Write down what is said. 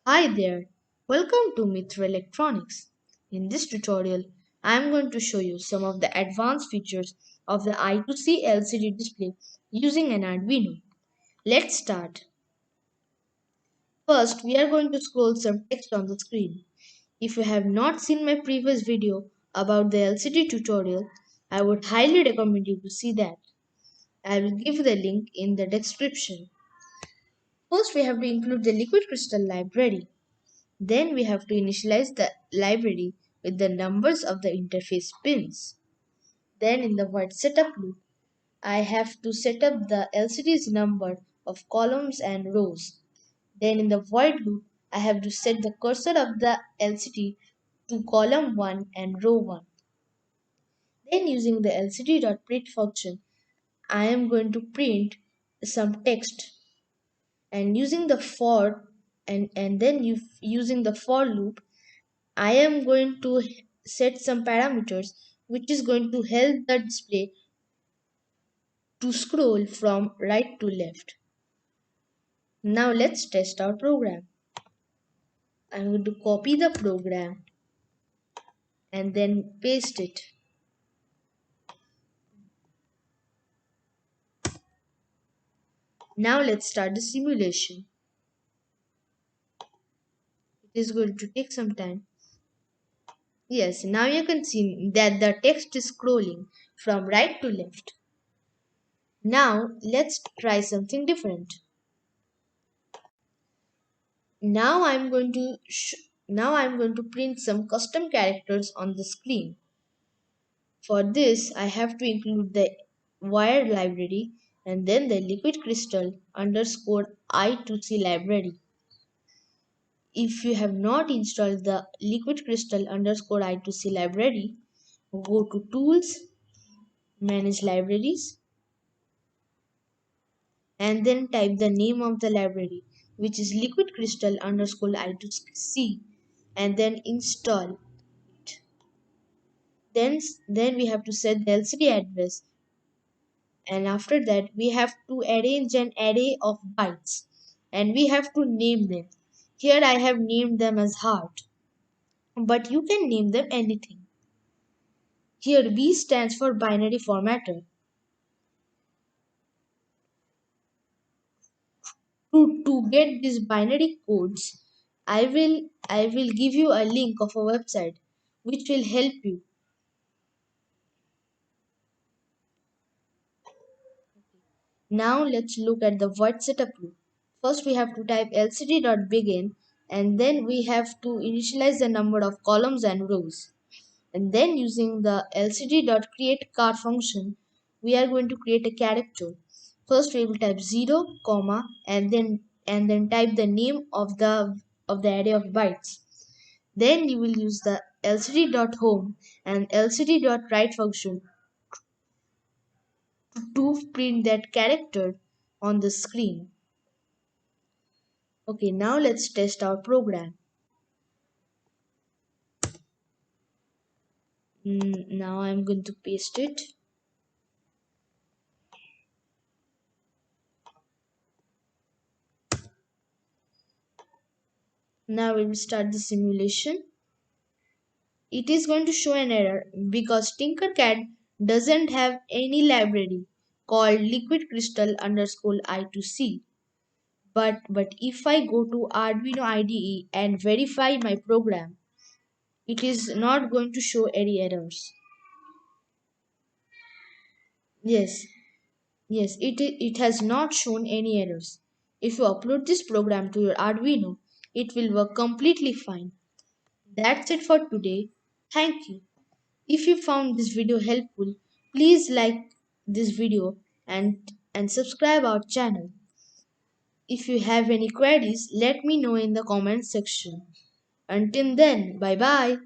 Hi there, welcome to Mitra Electronics. In this tutorial, I am going to show you some of the advanced features of the I2C LCD display using an Arduino. Let's start. First, we are going to scroll some text on the screen. If you have not seen my previous video about the LCD tutorial, I would highly recommend you to see that. I will give the link in the description. First, we have to include the liquid crystal library. Then we have to initialize the library with the numbers of the interface pins. Then in the void setup loop, I have to set up the LCD's number of columns and rows. Then in the void loop, I have to set the cursor of the LCD to column 1 and row 1. Then using the lcd.print function, I am going to print some text and using the for and then using the for loop I am going to set some parameters which is going to help the display to scroll from right to left. Now let's test our program. I'm going to copy the program and then paste it. Now let's start the simulation. It is going to take some time. Yes, now you can see that the text is scrolling from right to left. Now let's try something different. Now I'm going to print some custom characters on the screen. For this, I have to include the wire library and then the liquid crystal underscore I2C library. If you have not installed the liquid crystal underscore I2C library, go to Tools, Manage Libraries, and then type the name of the library, which is liquid crystal underscore I2C, and then install it. Then we have to set the LCD address, and after that we have to arrange an array of bytes and we have to name them. Here I have named them as heart, but you can name them anything. Here B stands for binary formatter. To get these binary codes, I will give you a link of a website which will help you. Now let's look at the void setup loop. First we have to type lcd.begin and then we have to initialize the number of columns and rows. And then using the lcd.createChar function, we are going to create a character. First we will type 0, comma, and then type the name of the array of bytes. Then you will use the lcd.home and lcd.write function to print that character on the screen. Okay, now let's test our program. Now I'm going to paste it. Now we will start the simulation. It is going to show an error because Tinkercad doesn't have any library called liquid crystal underscore I2C. But if I go to Arduino IDE and verify my program, it is not going to show any errors. Yes, yes, it has not shown any errors. If you upload this program to your Arduino, it will work completely fine. That's it for today. Thank you. If you found this video helpful, please like this video and subscribe our channel. If you have any queries, let me know in the comment section. Until then, bye bye.